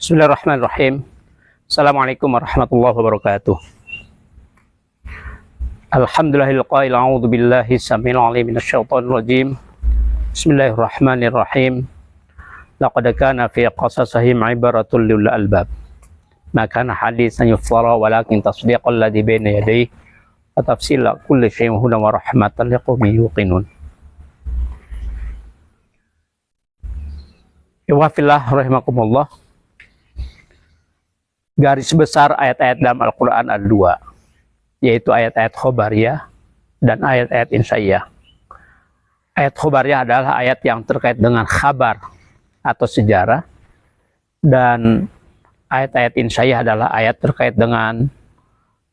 Bismillahirrahmanirrahim. Assalamualaikum warahmatullahi wabarakatuh. Alhamdulillahil qail a'udzu billahi samil alim minasyaitonir rajim. Bismillahirrahmanirrahim. Laqad kana fi qasasihim ibaratun lil albab. Ma kana haditsan yuftara walakin tasdiqal ladzi baina yadayhi wa tafsila kulli syai'in hudan wa rahmatan liqaumin yuqinun. Ya fillah rahimakumullah. Garis besar ayat-ayat dalam Al-Quran ada dua, yaitu ayat-ayat khobariyah dan ayat-ayat insya'iyah. Ayat khobariyah adalah ayat yang terkait dengan khabar atau sejarah, dan ayat-ayat insya'iyah adalah ayat terkait dengan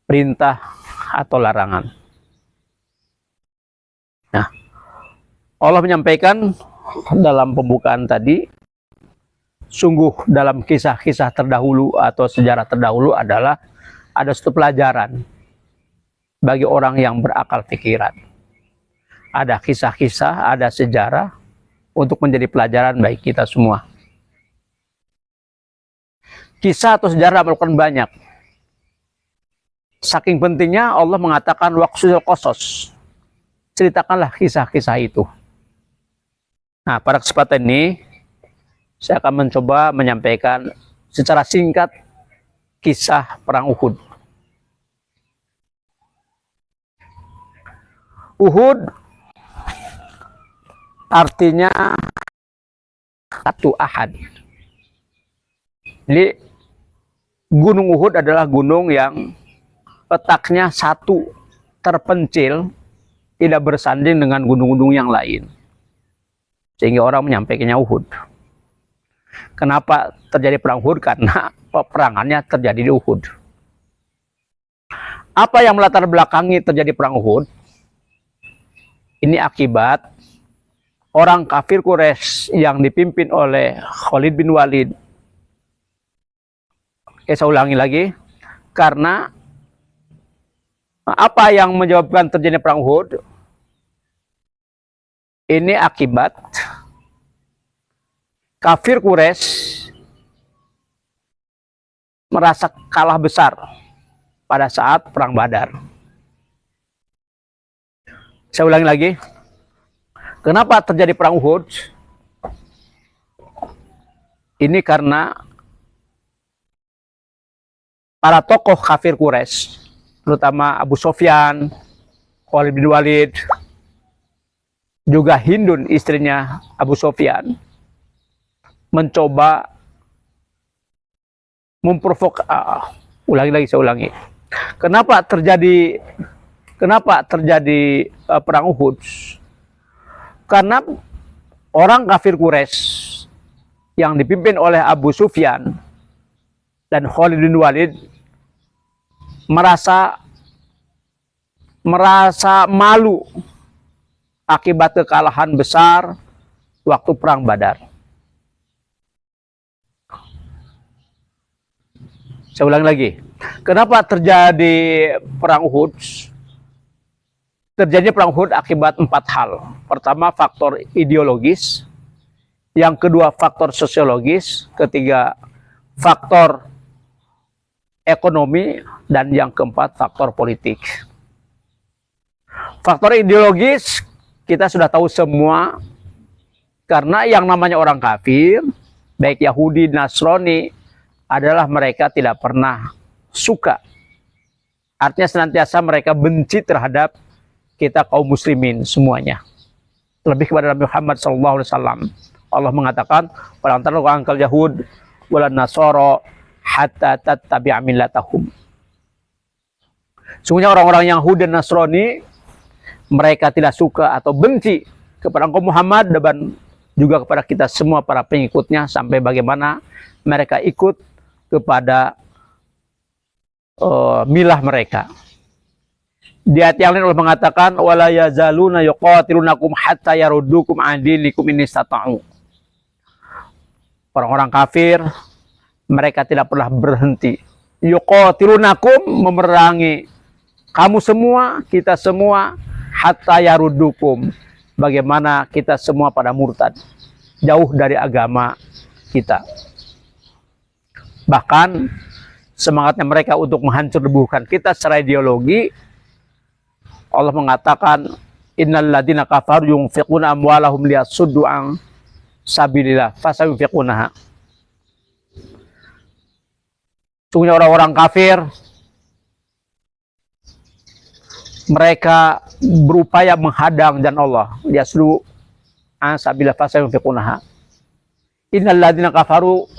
perintah atau larangan. Nah, Allah menyampaikan dalam pembukaan tadi, sungguh dalam kisah-kisah terdahulu atau sejarah terdahulu adalah ada satu pelajaran bagi orang yang berakal pikiran. Ada kisah-kisah, ada sejarah untuk menjadi pelajaran bagi kita semua. Kisah atau sejarah merupakan banyak. Saking pentingnya Allah mengatakan waqsul qasas. Ceritakanlah kisah-kisah itu. Nah, pada kesempatan ini saya akan mencoba menyampaikan secara singkat kisah perang Uhud. Uhud artinya satu ahad. Jadi Gunung Uhud adalah gunung yang letaknya satu, terpencil, tidak bersanding dengan gunung-gunung yang lain. Sehingga orang menyampaikannya Uhud. Kenapa terjadi perang Uhud? Karena peperangannya terjadi di Uhud. Apa yang melatar belakangi terjadi perang Uhud? Ini akibat orang kafir Quraisy yang dipimpin oleh Khalid bin Walid. Saya ulangi lagi. Karena apa yang menyebabkan terjadi perang Uhud? Ini akibat kafir Quraisy merasa kalah besar pada saat perang Badar. Saya ulangi lagi. Kenapa terjadi perang Uhud? Ini karena para tokoh kafir Quraisy, terutama Abu Sufyan, Khalid bin Walid, juga Hindun istrinya Abu Sufyan, mencoba saya ulangi. Kenapa terjadi perang Uhud? Karena orang kafir Quraisy yang dipimpin oleh Abu Sufyan dan Khalid bin Walid merasa malu akibat kekalahan besar waktu perang Badar. Saya ulang lagi. Kenapa terjadi perang Uhud? Terjadi perang Uhud akibat 4 hal. Pertama, faktor ideologis. Yang kedua, faktor sosiologis. Ketiga, faktor ekonomi. Dan yang keempat, faktor politik. Faktor ideologis kita sudah tahu semua. Karena yang namanya orang kafir, baik Yahudi, Nasrani, adalah mereka tidak pernah suka. Artinya senantiasa mereka benci terhadap kita kaum muslimin semuanya. Lebih kepada Nabi Muhammad SAW. Allah mengatakan, "Walan tardu ankal yahud walan nasara hatta tattabi'a millatahum." Sungguhnya orang-orang Yahudi dan Nasrani, mereka tidak suka atau benci kepada kaum Muhammad dan juga kepada kita semua para pengikutnya, sampai bagaimana mereka ikut kepada milah mereka. Di ayat yang lain Allah mengatakan, wala yazaluna yuqatilunakum hatta yaruddukum an dinikum in istata'u. Orang-orang kafir, mereka tidak pernah berhenti. Yuqatilunakum, memerangi kamu semua, kita semua, hatta yaruddukum, bagaimana kita semua pada murtad, jauh dari agama kita. Bahkan semangatnya mereka untuk menghancurkan kita secara ideologi. Allah mengatakan, innal ladzina kafaru yunfiquna amwalahum liyasuddu an sabilillah fasayunfiqunaha. Sungguhnya orang-orang kafir, mereka berupaya menghadang jalan Allah, liyasuddu an sabilillah fasayunfiqunaha. Innal ladzina kafaru,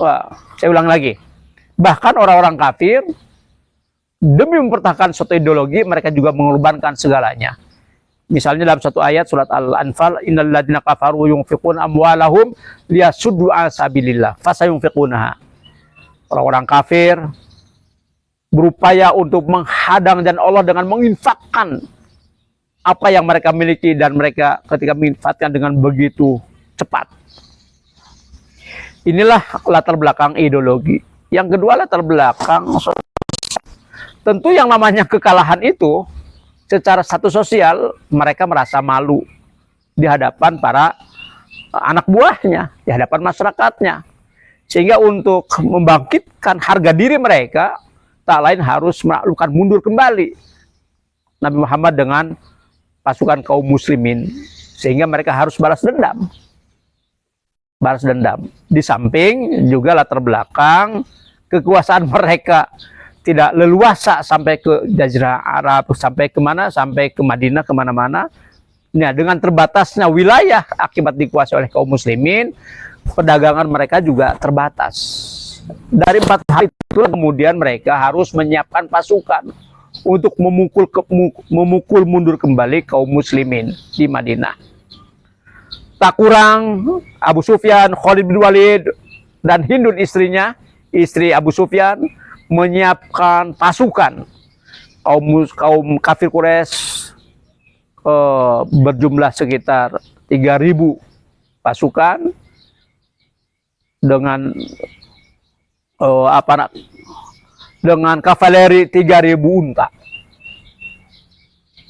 saya ulang lagi. Bahkan orang-orang kafir, demi mempertahankan suatu ideologi, mereka juga mengorbankan segalanya. Misalnya dalam satu ayat surat Al-Anfal, innal ladzina kafaru yunfiquna amwalahum liyasuddu an sabilillah fasayunfiqunaha. Orang-orang kafir berupaya untuk menghadang jalan Allah dengan menginfakkan apa yang mereka miliki, dan mereka ketika menginfakkan dengan begitu cepat. Inilah latar belakang ideologi. Yang kedua, latar belakang tentu yang namanya kekalahan itu secara status sosial, mereka merasa malu di hadapan para anak buahnya, di hadapan masyarakatnya. Sehingga untuk membangkitkan harga diri mereka, tak lain harus melakukan mundur kembali Nabi Muhammad dengan pasukan kaum muslimin. Sehingga mereka harus balas dendam. Balas dendam. Di samping juga latar belakang kekuasaan mereka tidak leluasa sampai ke Jazirah Arab, sampai kemana, sampai ke Madinah, kemana-mana. Nah, dengan terbatasnya wilayah akibat dikuasai oleh kaum muslimin, perdagangan mereka juga terbatas. Dari 4 hari itu kemudian mereka harus menyiapkan pasukan untuk memukul mundur kembali kaum muslimin di Madinah. Tak kurang Abu Sufyan, Khalid bin Walid, dan Hindun istrinya, istri Abu Sufyan, menyiapkan pasukan. Kaum kafir Quraisy berjumlah sekitar 3.000 pasukan dengan dengan kavaleri 3.000 unta.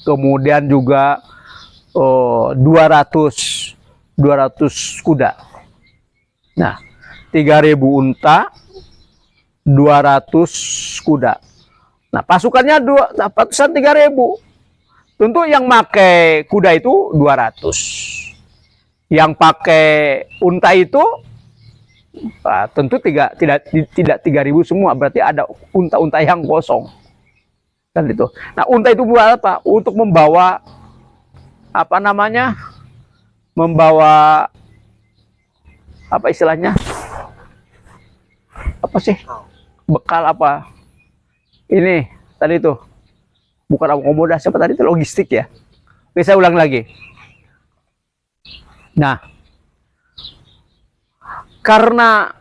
Kemudian juga 200 kuda. Nah, 3.000 unta, 200 kuda. Nah, pasukannya 3.000. Tentu yang pakai kuda itu 200. Yang pakai unta itu tentu tidak 3.000 semua, berarti ada unta-unta yang kosong. Kan itu. Nah, unta itu buat apa? Untuk membawa membawa apa istilahnya? Apa sih? Bekal apa? Ini tadi itu. Bukan akomodasi apa tadi itu, logistik ya. Oke, saya ulang lagi. Nah, karena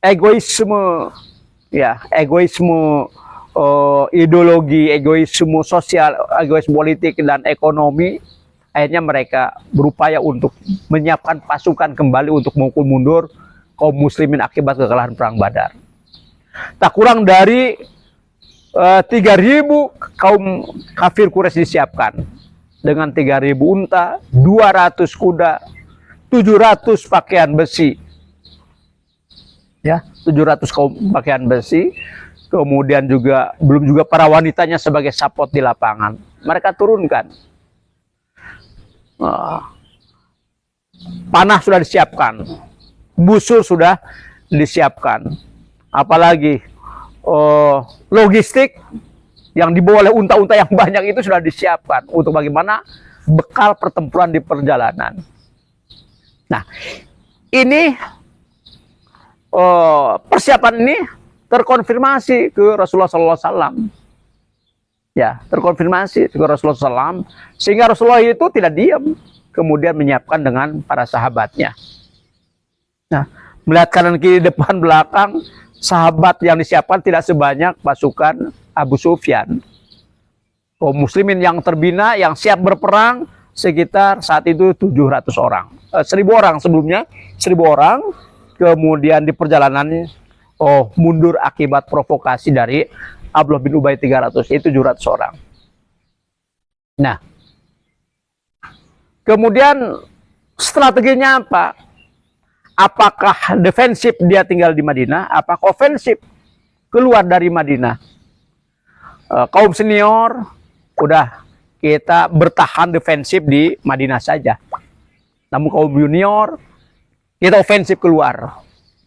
egoisme ideologi, egoisme sosial, egoisme politik dan ekonomi, akhirnya mereka berupaya untuk menyiapkan pasukan kembali untuk memukul mundur kaum muslimin akibat kekalahan perang Badar. Tak kurang dari 3.000 kaum kafir Quraisy disiapkan dengan 3.000 unta, 200 kuda, 700 pakaian besi. Ya, 700 kaum pakaian besi. Kemudian juga belum juga para wanitanya sebagai support di lapangan. Mereka turunkan. Panah sudah disiapkan, busur sudah disiapkan, apalagi logistik yang dibawa oleh unta-unta yang banyak itu sudah disiapkan untuk bagaimana bekal pertempuran di perjalanan. Nah, ini persiapan ini terkonfirmasi ke Rasulullah SAW. Ya, terkonfirmasi ke Rasulullah SAW, sehingga Rasulullah itu tidak diam, kemudian menyiapkan dengan para sahabatnya. Nah, melihat kanan kiri depan belakang, sahabat yang disiapkan tidak sebanyak pasukan Abu Sufyan. Kaum muslimin yang terbina, yang siap berperang, sekitar saat itu 700 orang. 1.000 orang sebelumnya, 1.000 orang, kemudian di perjalanan mundur akibat provokasi dari Abdullah bin Ubay 300, itu 700 orang. Nah, kemudian strateginya apa? Apakah defensif dia tinggal di Madinah, apakah ofensif keluar dari Madinah? Kaum senior udah kita bertahan defensif di Madinah saja. Namun kaum junior kita ofensif keluar,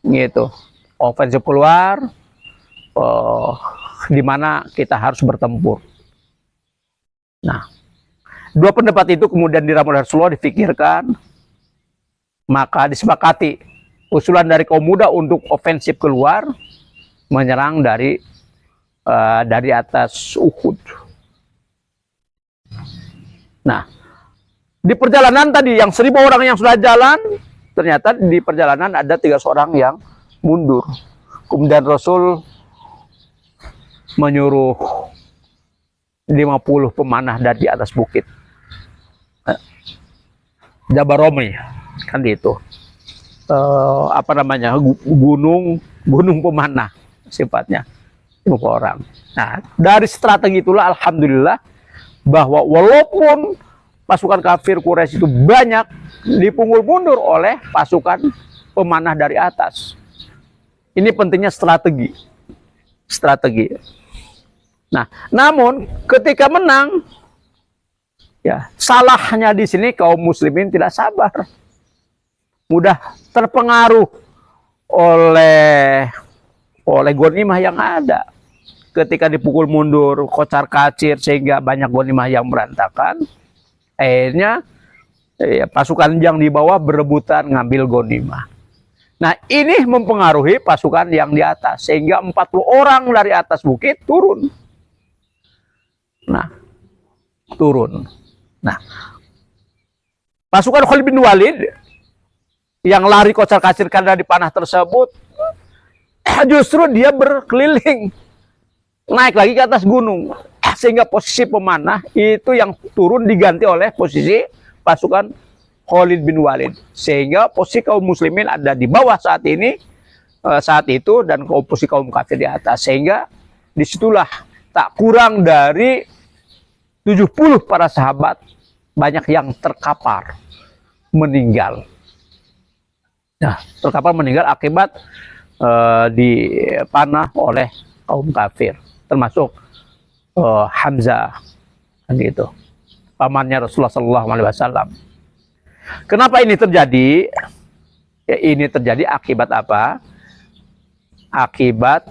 gitu. Ofensif keluar, di mana kita harus bertempur. Nah, dua pendapat itu kemudian diramu Rasulullah, difikirkan, maka disepakati usulan dari kaum muda untuk ofensif keluar, menyerang dari atas Uhud. Nah, di perjalanan tadi yang 1.000 orang yang sudah jalan, ternyata di perjalanan ada 300 orang yang mundur. Kemudian Rasul menyuruh 50 pemanah dari atas bukit Jabaromi, kan itu apa namanya, gunung pemanah sifatnya, 50 orang. Nah, dari strategi itulah alhamdulillah bahwa walaupun pasukan kafir Quraisy itu banyak, dipungul mundur oleh pasukan pemanah dari atas. Ini pentingnya strategi. Nah, namun ketika menang, ya salahnya di sini kaum muslimin tidak sabar, mudah terpengaruh oleh ghanimah yang ada. Ketika dipukul mundur, kocar kacir, sehingga banyak ghanimah yang berantakan. Akhirnya ya, pasukan yang di bawah berebutan ngambil ghanimah. Nah, ini mempengaruhi pasukan yang di atas, sehingga 40 orang dari atas bukit turun. Nah, pasukan Khalid bin Walid yang lari kocar kacir karena di panah tersebut, justru dia berkeliling, naik lagi ke atas gunung, sehingga posisi pemanah itu yang turun diganti oleh posisi pasukan Khalid bin Walid, sehingga posisi kaum muslimin ada di bawah saat itu, dan posisi kaum kafir di atas, sehingga disitulah tak kurang dari 70 para sahabat banyak yang terkapar, meninggal. Nah, terkapar meninggal akibat dipanah oleh kaum kafir, termasuk Hamzah, kan gitu, pamannya Rasulullah SAW. Kenapa ini terjadi? Ya, ini terjadi akibat apa? Akibat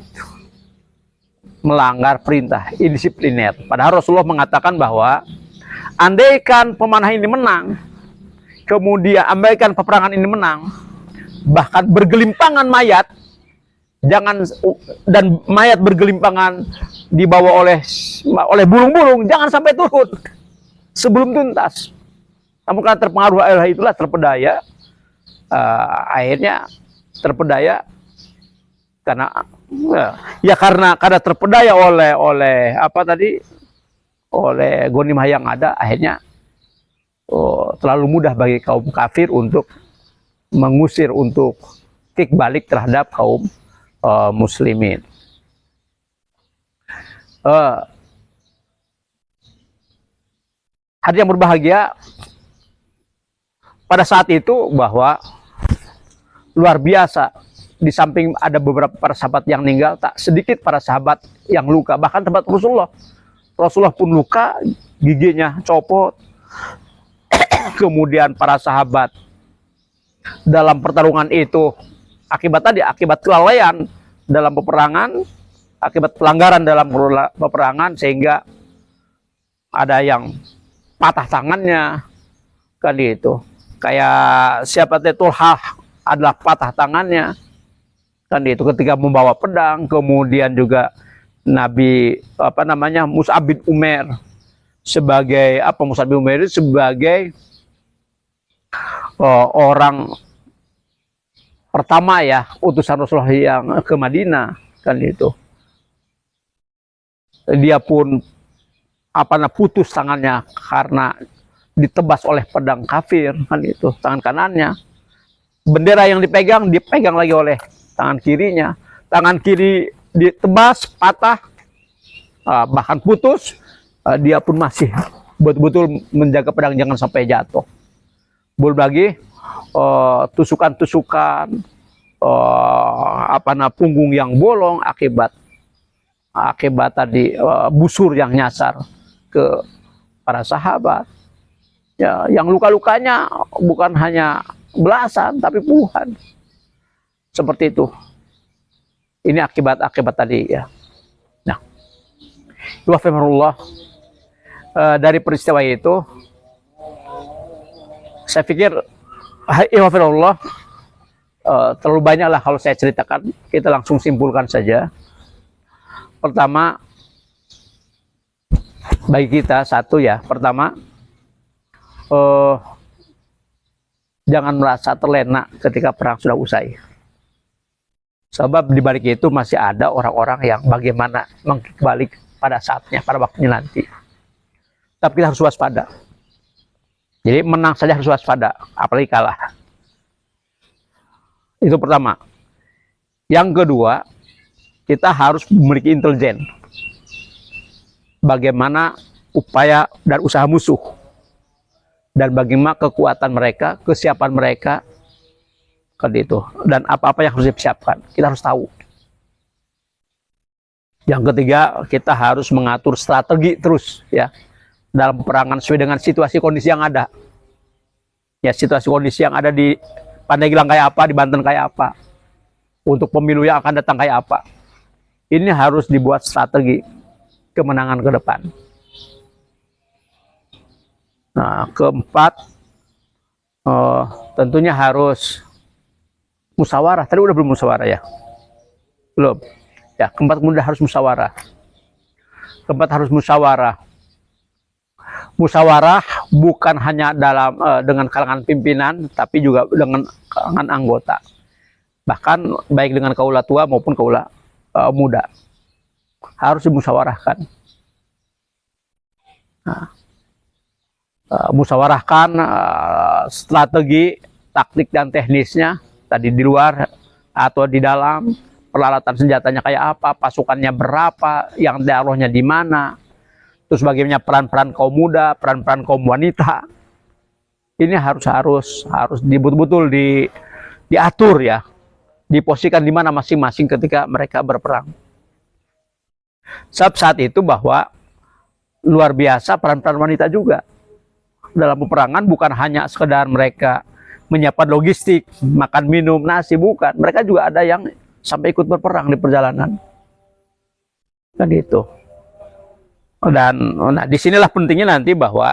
melanggar perintah indisipliner. Padahal Rasulullah mengatakan bahwa andaikan pemanah ini menang, kemudian andaikan peperangan ini menang, bahkan bergelimpangan mayat, dan mayat bergelimpangan dibawa oleh burung-burung, jangan sampai turun sebelum tuntas. Namun karena terpengaruh itulah terpedaya, akhirnya terpedaya karena terpedaya oleh ghanimah yang ada, akhirnya terlalu mudah bagi kaum kafir untuk mengusir, untuk kick balik terhadap kaum muslimin. Hadirin yang berbahagia, pada saat itu bahwa luar biasa, di samping ada beberapa para sahabat yang meninggal, tak sedikit para sahabat yang luka. Bahkan tempat Rasulullah pun luka, giginya copot. Kemudian para sahabat dalam pertarungan itu, akibat kelalaian dalam peperangan, akibat pelanggaran dalam peperangan, sehingga ada yang patah tangannya, kan itu. Kayak siapa Tulhah adalah patah tangannya, kan itu ketika membawa pedang. Kemudian juga Nabi Mus'ab bin Umair sebagai Mus'ab bin Umair itu sebagai orang pertama ya, utusan Rasulullah yang ke Madinah, kan itu. Dia pun putus tangannya karena ditebas oleh pedang kafir, kan itu, tangan kanannya. Bendera yang dipegang lagi oleh tangan kirinya. Tangan kiri ditebas, patah, bahkan putus. Dia pun masih betul-betul menjaga pedang jangan sampai jatuh. Belum lagi tusukan-tusukan, punggung yang bolong akibat tadi busur yang nyasar ke para sahabat. Ya, yang luka-lukanya bukan hanya belasan tapi puluhan. Seperti itu. Ini akibat tadi ya. Nah, dari peristiwa itu saya pikir terlalu banyak lah kalau saya ceritakan. Kita langsung simpulkan saja. Pertama, bagi kita pertama, jangan merasa terlena ketika perang sudah usai. Sebab di balik itu masih ada orang-orang yang bagaimana balik pada saatnya, pada waktunya nanti. Tapi kita harus waspada. Jadi menang saja harus waspada, apalagi kalah. Itu pertama. Yang kedua, kita harus memiliki intelijen. Bagaimana upaya dan usaha musuh. Dan bagaimana kekuatan mereka, kesiapan mereka, itu, dan apa-apa yang harus disiapkan, kita harus tahu. Yang ketiga, kita harus mengatur strategi terus ya dalam peperangan sesuai dengan situasi kondisi yang ada. Ya, situasi kondisi yang ada di Pandeglang kayak apa, di Banten kayak apa, untuk pemilu yang akan datang kayak apa. Ini harus dibuat strategi kemenangan ke depan. Nah, keempat, tentunya harus musyawarah. Tadi udah belum musyawarah ya? Belum. Ya, keempat harus musyawarah. Keempat harus musyawarah. Musyawarah bukan hanya dengan kalangan pimpinan, tapi juga dengan kalangan anggota. Bahkan baik dengan kaula tua maupun kaula muda. Harus dimusyawarahkan. Nah, musyawarahkan strategi, taktik dan teknisnya. Tadi di luar atau di dalam, peralatan senjatanya kayak apa, pasukannya berapa, yang daerahnya di mana, terus bagaimana peran-peran kaum muda, peran-peran kaum wanita. Ini harus betul-betul diatur ya, diposisikan di mana masing-masing ketika mereka berperang. Saat itu bahwa luar biasa peran-peran wanita juga dalam peperangan, bukan hanya sekedar mereka menyiapkan logistik, makan minum, nasi, bukan. Mereka juga ada yang sampai ikut berperang di perjalanan. Kan itu. Dan disinilah pentingnya nanti bahwa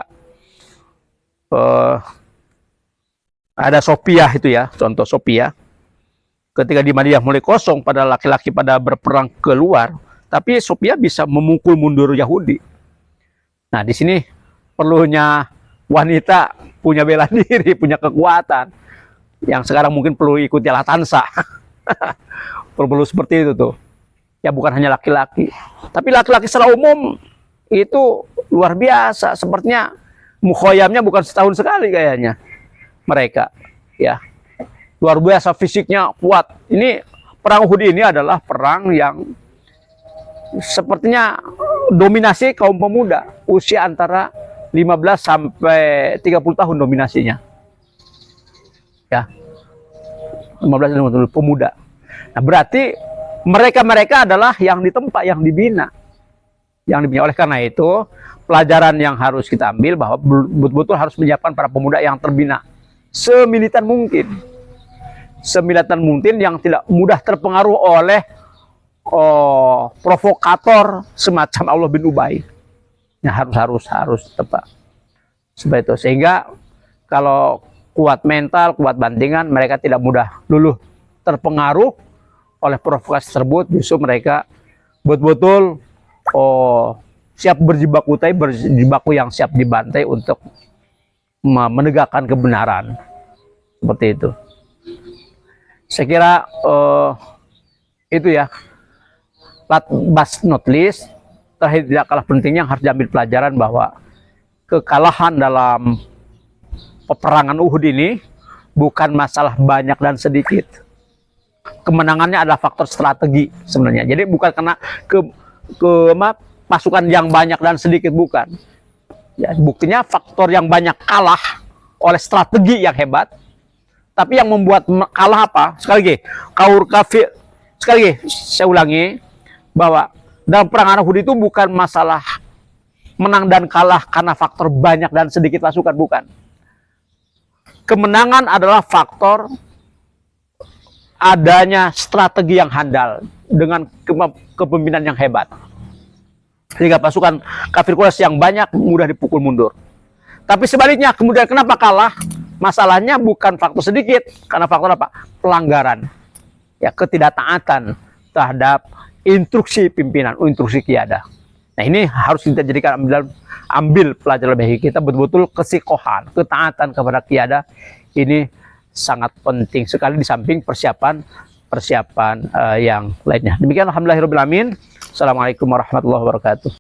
ada Sophia itu ya, contoh Sophia. Ketika di Madinah mulai kosong, pada laki-laki pada berperang keluar, tapi Sophia bisa memukul mundur Yahudi. Nah, di sini perlunya wanita punya bela diri, punya kekuatan. Yang sekarang mungkin perlu ikut Latansa. perlu seperti itu tuh. Ya bukan hanya laki-laki. Tapi laki-laki secara umum itu luar biasa. Sepertinya mukhoyamnya bukan setahun sekali kayaknya. Mereka. Ya. Luar biasa fisiknya kuat. Ini perang Uhud ini adalah perang yang sepertinya dominasi kaum pemuda. Usia antara 15 sampai 30 tahun dominasinya. Ya. 15 tahun pemuda. Nah, berarti mereka adalah yang ditempa, yang dibina. Yang dibina. Oleh karena itu, pelajaran yang harus kita ambil bahwa betul-betul harus menyiapkan para pemuda yang terbina semilitan mungkin. Semilitan mungkin yang tidak mudah terpengaruh oleh provokator semacam Allah bin Ubay. Ya, harus tepat seperti itu, sehingga kalau kuat mental, kuat bandingan, mereka tidak mudah luluh terpengaruh oleh provokasi tersebut. Justru mereka betul-betul siap berjibaku, yang siap dibantai untuk menegakkan kebenaran. Seperti itu. Saya kira itu ya. Last but not least, terakhir tidak kalah pentingnya harus diambil pelajaran bahwa kekalahan dalam peperangan Uhud ini bukan masalah banyak dan sedikit. Kemenangannya adalah faktor strategi sebenarnya. Jadi bukan karena pasukan yang banyak dan sedikit, bukan. Ya, buktinya faktor yang banyak kalah oleh strategi yang hebat, Tapi yang membuat kalah apa? Sekali lagi, kaur kafir. Sekali lagi, saya ulangi bahwa dalam perang Uhud itu bukan masalah menang dan kalah karena faktor banyak dan sedikit pasukan, bukan. Kemenangan adalah faktor adanya strategi yang handal dengan kepemimpinan yang hebat. Sehingga pasukan kafir Quraisy yang banyak mudah dipukul mundur. Tapi sebaliknya, kemudian kenapa kalah? Masalahnya bukan faktor sedikit, karena faktor apa? Pelanggaran, ya, ketidaktaatan terhadap instruksi pimpinan, instruksi qiyadah. Nah, ini harus kita jadikan ambil pelajaran bagi kita, betul-betul kesikohan, ketaatan kepada qiyadah ini sangat penting sekali di samping persiapan yang lainnya. Demikian alhamdulillahirabbil alamin. Assalamualaikum warahmatullahi wabarakatuh.